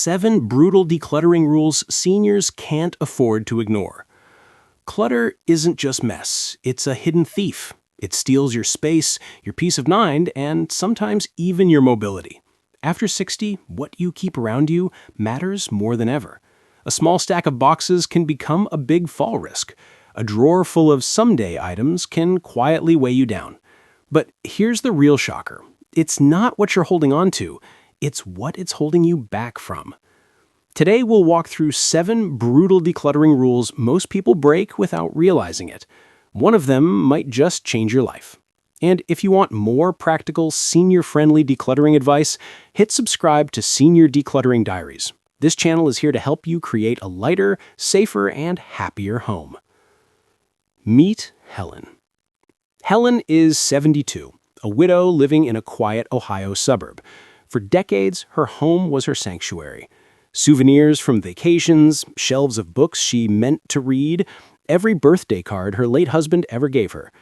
7 brutal decluttering rules seniors can't afford to ignore. Clutter isn't just mess, it's a hidden thief. It steals your space, your peace of mind, and sometimes even your mobility. After 60, what you keep around you matters more than ever. A small stack of boxes can become a big fall risk. A drawer full of someday items can quietly weigh you down. But here's the real shocker. It's not what you're holding on to, it's what it's holding you back from. Today we'll walk through 7 brutal decluttering rules most people break without realizing it. One of them might just change your life. And if you want more practical, senior-friendly decluttering advice, hit subscribe to Senior Decluttering Diaries. This channel is here to help you create a lighter, safer, and happier home. Meet Helen. Helen is 72, a widow living in a quiet Ohio suburb. For decades, her home was her sanctuary. Souvenirs from vacations, shelves of books she meant to read, every birthday card her late husband ever gave her.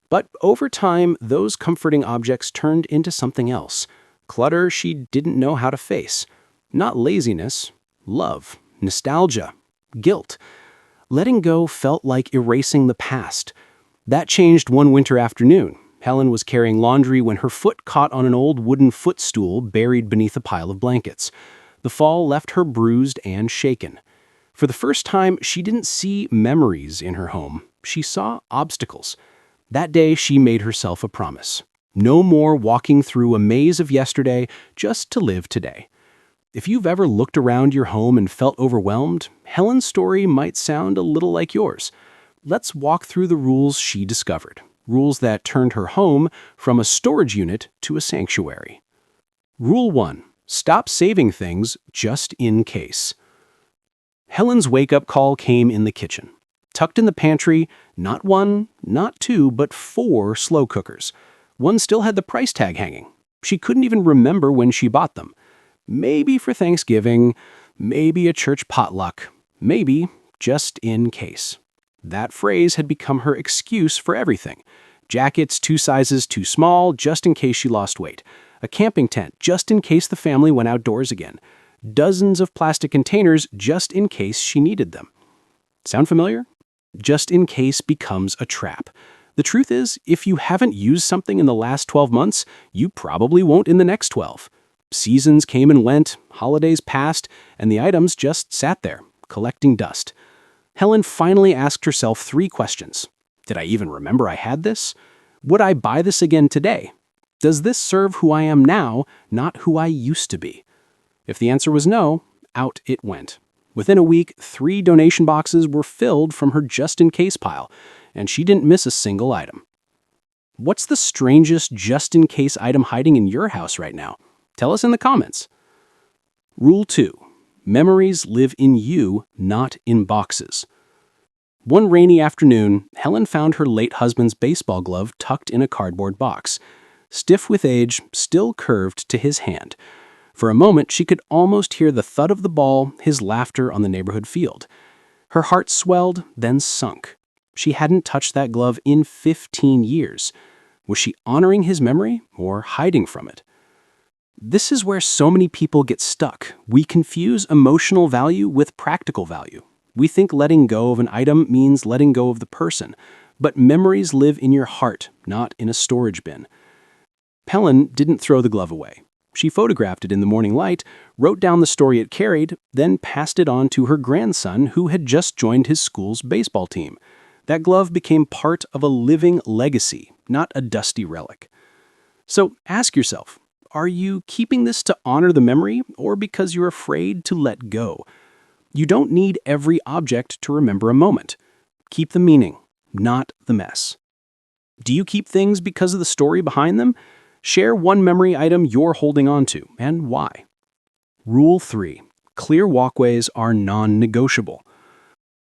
But over time, those comforting objects turned into something else. Clutter she didn't know how to face. Not laziness, love, nostalgia, guilt. Letting go felt like erasing the past. That changed one winter afternoon. Helen was carrying laundry when her foot caught on an old wooden footstool buried beneath a pile of blankets. The fall left her bruised and shaken. For the first time, she didn't see memories in her home. She saw obstacles. That day, she made herself a promise. No more walking through a maze of yesterday just to live today. If you've ever looked around your home and felt overwhelmed, Helen's story might sound a little like yours. Let's walk through the rules she discovered. Rules that turned her home from a storage unit to a sanctuary. Rule 1. Stop saving things just in case. Helen's wake-up call came in the kitchen. Tucked in the pantry, not 1, not 2, but 4 slow cookers. One still had the price tag hanging. She couldn't even remember when she bought them. Maybe for Thanksgiving, maybe a church potluck, maybe just in case. That phrase had become her excuse for everything. Jackets 2 sizes too small, just in case she lost weight. A camping tent, just in case the family went outdoors again. Dozens of plastic containers, just in case she needed them. Sound familiar? Just in case becomes a trap. The truth is, if you haven't used something in the last 12 months, you probably won't in the next 12. Seasons came and went, holidays passed, and the items just sat there, collecting dust. Helen finally asked herself 3 questions. Did I even remember I had this? Would I buy this again today? Does this serve who I am now, not who I used to be? If the answer was no, out it went. Within a week, 3 donation boxes were filled from her just-in-case pile, and she didn't miss a single item. What's the strangest just-in-case item hiding in your house right now? Tell us in the comments. Rule 2. Memories live in you, not in boxes. One rainy afternoon, Helen found her late husband's baseball glove tucked in a cardboard box. Stiff with age, still curved to his hand. For a moment, she could almost hear the thud of the ball, his laughter on the neighborhood field. Her heart swelled, then sunk. She hadn't touched that glove in 15 years. Was she honoring his memory or hiding from it? This is where so many people get stuck. We confuse emotional value with practical value. We think letting go of an item means letting go of the person, but memories live in your heart, not in a storage bin. Helen didn't throw the glove away. She photographed it in the morning light, wrote down the story it carried, then passed it on to her grandson who had just joined his school's baseball team. That glove became part of a living legacy, not a dusty relic. So ask yourself, are you keeping this to honor the memory or because you're afraid to let go? You don't need every object to remember a moment. Keep the meaning, not the mess. Do you keep things because of the story behind them? Share one memory item you're holding on to and why. Rule 3. Clear walkways are non-negotiable.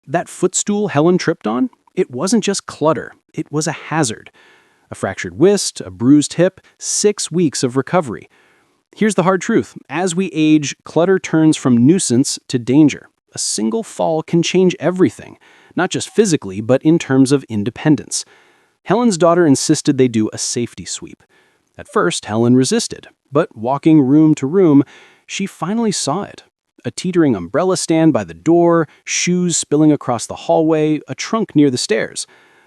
That footstool Helen tripped on? It wasn't just clutter, it was a hazard. A fractured wrist, a bruised hip, 6 weeks of recovery. Here's the hard truth. As we age, clutter turns from nuisance to danger. A single fall can change everything, not just physically, but in terms of independence. Helen's daughter insisted they do a safety sweep. At first, Helen resisted, but walking room to room, she finally saw it. A teetering umbrella stand by the door, shoes spilling across the hallway, a trunk near the stairs.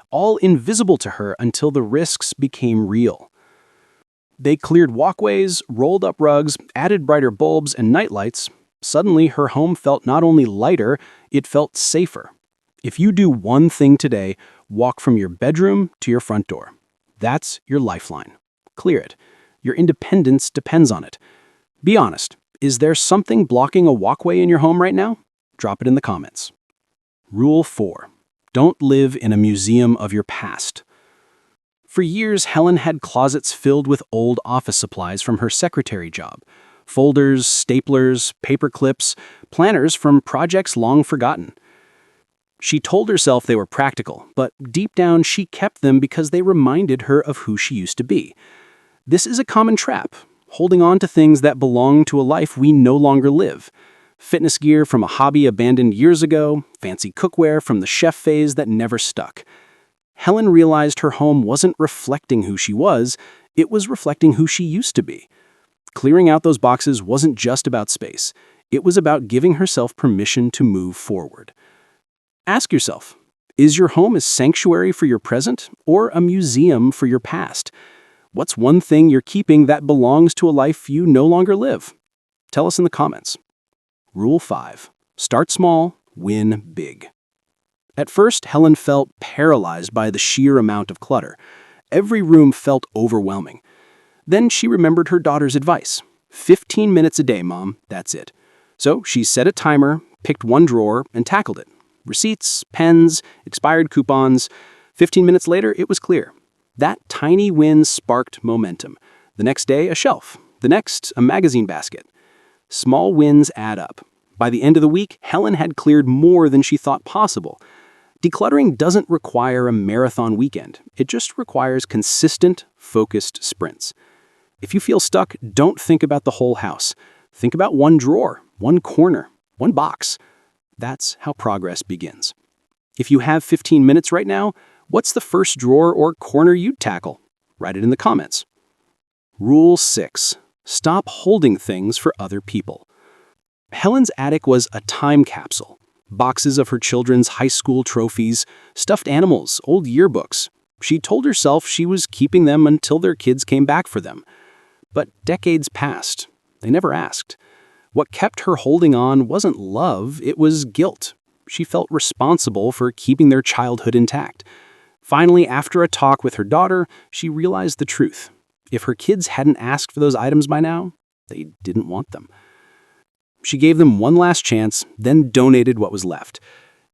All invisible to her until the risks became real. They cleared walkways, rolled up rugs, added brighter bulbs and nightlights. Suddenly, her home felt not only lighter, it felt safer. If you do one thing today, walk from your bedroom to your front door. That's your lifeline. Clear it. Your independence depends on it. Be honest. Is there something blocking a walkway in your home right now? Drop it in the comments. Rule 4. Don't live in a museum of your past. For years, Helen had closets filled with old office supplies from her secretary job. Folders, staplers, paper clips, planners from projects long forgotten. She told herself they were practical, but deep down she kept them because they reminded her of who she used to be. This is a common trap, holding on to things that belong to a life we no longer live. Fitness gear from a hobby abandoned years ago, fancy cookware from the chef phase that never stuck. Helen realized her home wasn't reflecting who she was, it was reflecting who she used to be. Clearing out those boxes wasn't just about space, it was about giving herself permission to move forward. Ask yourself, is your home a sanctuary for your present or a museum for your past? What's one thing you're keeping that belongs to a life you no longer live? Tell us in the comments. Rule 5. Start small, win big. At first, Helen felt paralyzed by the sheer amount of clutter. Every room felt overwhelming. Then she remembered her daughter's advice. 15 minutes a day, Mom, that's it. So she set a timer, picked one drawer, and tackled it. Receipts, pens, expired coupons. 15 minutes later, it was clear. That tiny win sparked momentum. The next day, a shelf. The next, a magazine basket. Small wins add up. By the end of the week, Helen had cleared more than she thought possible. Decluttering doesn't require a marathon weekend. It just requires consistent, focused sprints. If you feel stuck, don't think about the whole house. Think about one drawer, one corner, one box. That's how progress begins. If you have 15 minutes right now, what's the first drawer or corner you'd tackle? Write it in the comments. Rule 6. Stop holding things for other people. Helen's attic was a time capsule. Boxes of her children's high school trophies, stuffed animals, old yearbooks. She told herself she was keeping them until their kids came back for them. But decades passed. They never asked. What kept her holding on wasn't love, it was guilt. She felt responsible for keeping their childhood intact. Finally, after a talk with her daughter, she realized the truth. If her kids hadn't asked for those items by now, they didn't want them. She gave them one last chance, then donated what was left.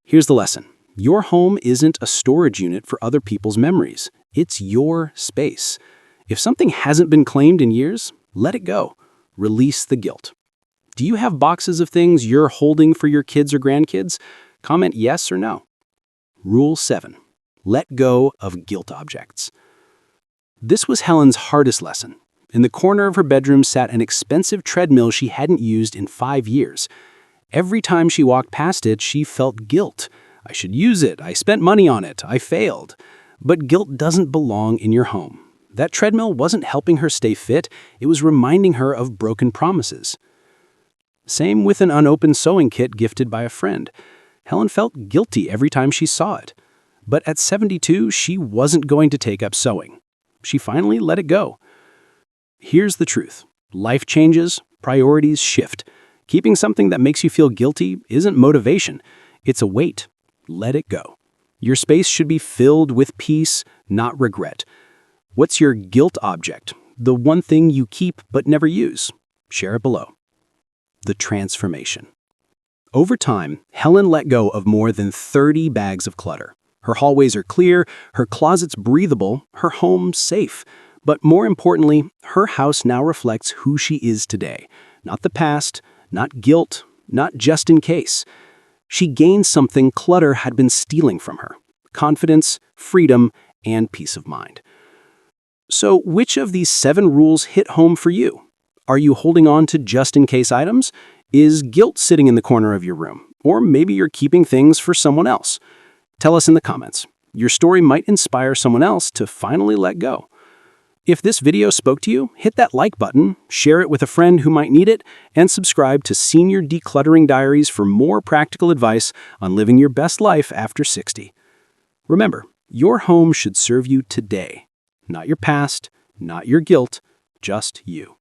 Here's the lesson. Your home isn't a storage unit for other people's memories. It's your space. If something hasn't been claimed in years, let it go. Release the guilt. Do you have boxes of things you're holding for your kids or grandkids? Comment yes or no. Rule 7. Let go of guilt objects. This was Helen's hardest lesson. In the corner of her bedroom sat an expensive treadmill she hadn't used in 5 years. Every time she walked past it, she felt guilt. I should use it. I spent money on it. I failed. But guilt doesn't belong in your home. That treadmill wasn't helping her stay fit. It was reminding her of broken promises. Same with an unopened sewing kit gifted by a friend. Helen felt guilty every time she saw it. But at 72, she wasn't going to take up sewing. She finally let it go. Here's the truth. Life changes, priorities shift. Keeping something that makes you feel guilty isn't motivation. It's a weight. Let it go. Your space should be filled with peace, not regret. What's your guilt object? The one thing you keep but never use? Share it below. The transformation. Over time, Helen let go of more than 30 bags of clutter. Her hallways are clear, her closets breathable, her home safe. But more importantly, her house now reflects who she is today. Not the past, not guilt, not just in case. She gained something clutter had been stealing from her: confidence, freedom, and peace of mind. So which of these 7 rules hit home for you? Are you holding on to just-in-case items? Is guilt sitting in the corner of your room? Or maybe you're keeping things for someone else. Tell us in the comments. Your story might inspire someone else to finally let go. If this video spoke to you, hit that like button, share it with a friend who might need it, and subscribe to Senior Decluttering Diaries for more practical advice on living your best life after 60. Remember, your home should serve you today, not your past, not your guilt, just you.